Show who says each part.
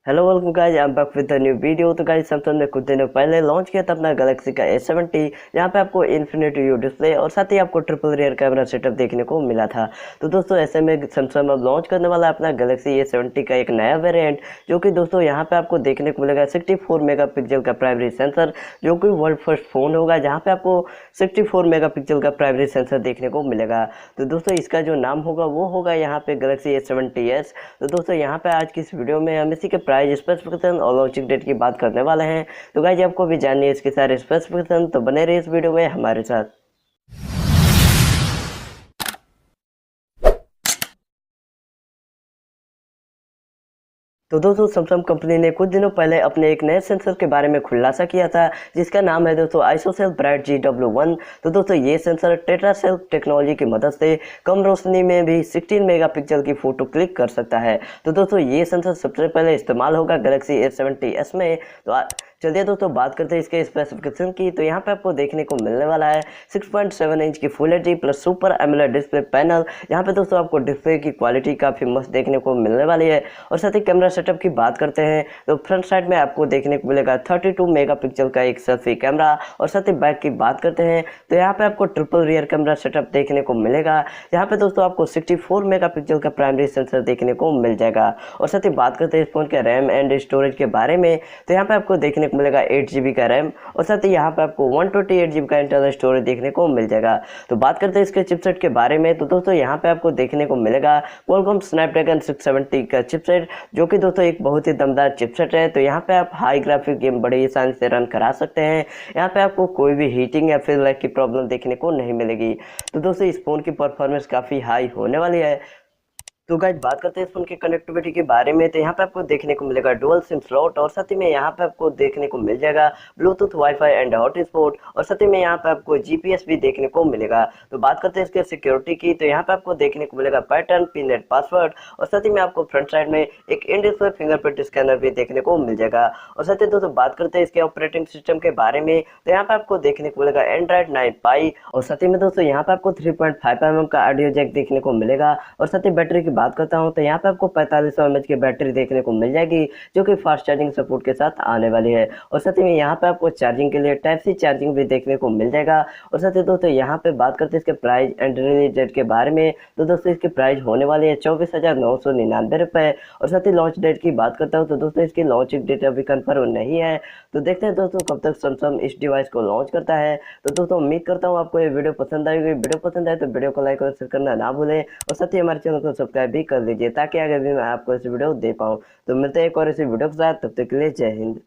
Speaker 1: Hello welcome guys, I am back with the new video. तो guys Samsung ने कुछ दिनों पहले लॉन्च किया था अपना गैलेक्सी का A70, जहाँ पे आपको इन्फिनिटी व्यू डिस्प्ले और साथ ही आपको ट्रिपल रियर कैमरा सेटअप देखने को मिला था। तो दोस्तों ऐसे में सैमसंग अब लॉन्च करने वाला है अपना गैलेक्सी A70 का एक नया वेरिएंट, जो कि दोस्तों यहाँ पे आपको देखने को मिलेगा 64 मेगापिक्सल का प्राइमरी सेंसर, जो कि वर्ल्ड फर्स्ट फोन होगा जहाँ पे आपको 64 मेगापिक्सल का प्राइमरी सेंसर देखने को मिलेगा। तो दोस्तों इसका जो नाम होगा वो होगा यहाँ पे गैलेक्सी A70s। तो दोस्तों यहाँ पे आज की इस वीडियो में हम इसी के प्राइस, स्पेसिफिकेशन और लॉन्चिंग डेट की बात करने वाले हैं। तो गाइस आपको भी जाननी है इसके सारे स्पेसिफिकेशन, तो बने रहिए इस वीडियो में हमारे साथ। तो दोस्तों सैमसंग कंपनी ने कुछ दिनों पहले अपने एक नए सेंसर के बारे में खुलासा किया था, जिसका नाम है दोस्तों आइसोसेल ब्राइट GW1। तो दोस्तों ये सेंसर टेट्रा सेल टेक्नोलॉजी की मदद से कम रोशनी में भी 16 मेगापिक्सल की फोटो क्लिक कर सकता है। तो दोस्तों ये सेंसर सबसे पहले इस्तेमाल होगा गैलेक्सी A70s में। तो चलिए दोस्तों बात करते हैं इसके स्पेसिफिकेशन की। तो यहाँ पे आपको देखने को मिलने वाला है 6.7 इंच की full HD plus super AMOLED display panel. यहाँ पे दोस्तों आपको डिस्प्ले की क्वालिटी काफ़ी मस्त देखने को मिलने वाली है। और साथ ही कैमरा सेटअप की बात करते हैं तो फ्रंट साइड में आपको देखने को मिलेगा 32 मेगापिक्सल का एक सेल्फी कैमरा। और साथ ही बैक की बात करते हैं तो यहाँ पे आपको ट्रिपल रियर कैमरा सेटअप देखने को मिलेगा, यहाँ पे दोस्तों आपको 64 मेगापिक्सल का प्राइमरी सेंसर देखने को मिल जाएगा। और साथ ही बात करते हैं इस फोन के रैम एंड स्टोरेज के बारे में, तो यहाँ पे आपको देखने को मिलेगा 8 GB का रैम और साथ ही यहाँ पे आपको 128 GB का इंटरनल स्टोरेज देखने को मिल जाएगा। तो बात करते हैं इसके चिपसेट के बारे में, तो दोस्तों यहाँ पे आपको देखने को मिलेगा क्वालकॉम स्नैपड्रैगन 670 का चिपसेट, जो कि दोस्तों एक बहुत ही दमदार चिपसेट है। तो यहाँ पे आप हाई ग्राफिक गेम बड़े आसानी से रन करा सकते हैं। यहाँ पे आपको कोई भी हीटिंग या फिर लैग की प्रॉब्लम देखने को नहीं मिलेगी। तो दोस्तों इस फोन की परफॉर्मेंस काफ़ी हाई होने वाली है। तो गाइस बात करते हैं इस फोन की कनेक्टिविटी के बारे में, तो यहाँ पे आपको देखने को मिलेगा डुअल सिम स्लॉट और साथ ही में यहाँ पे आपको देखने को मिल जाएगा ब्लूटूथ वाईफाई एंड हॉटस्पॉट और साथ ही में यहाँ पे आपको GPS भी देखने को मिलेगा। तो बात करते हैं इसके सिक्योरिटी की, तो यहाँ पे आपको देखने को मिलेगा पैटर्न पिननेट पासवर्ड और साथ ही में आपको फ्रंट साइड में एक इन डिस्प्ले फिंगरप्रिंट स्कैनर भी देखने को मिल जाएगा। और साथ ही दोस्तों बात करते हैं इसके ऑपरेटिंग सिस्टम के बारे में, तो यहाँ पे आपको देखने को मिलेगा एंड्रॉइड 9 पाई और साथ ही में दोस्तों यहाँ पे आपको 3.5 mm का ऑडियो जैक देखने को मिलेगा। और साथ ही बैटरी की बात करता हूँ तो यहाँ पे आपको 4500 mAh की बैटरी देखने को मिल जाएगी, जो कि फास्ट चार्जिंग सपोर्ट के साथ आने वाली है। और साथ ही में यहाँ पे आपको चार्जिंग के लिए टाइप सी चार्जिंग भी देखने को मिल जाएगा। और साथ ही दोस्तों यहाँ पे बात करते हैं इसके प्राइस एंड रिलीज डेट के बारे में, तो दोस्तों इसकी प्राइस होने वाली है 24,999 रुपये। और साथ ही लॉन्च डेट की बात करता हूँ तो दोस्तों इसकी लॉन्चिंग डेट अभी कन्फर्म नहीं है। तो देखते हैं दोस्तों कब तक सैमसंग इस डिवाइस को लॉन्च करता है। तो दोस्तों उम्मीद करता हूँ आपको ये वीडियो पसंद आएगी। वीडियो पसंद आए तो वीडियो को लाइक और शेयर करना ना भूलें और साथ ही हमारे चैनल को सब्सक्राइब भी कर लीजिए, ताकि आगे भी मैं आपको इस वीडियो दे पाऊँ। तो मिलते हैं एक और इसी वीडियो के साथ, तब तक के लिए जय हिंद।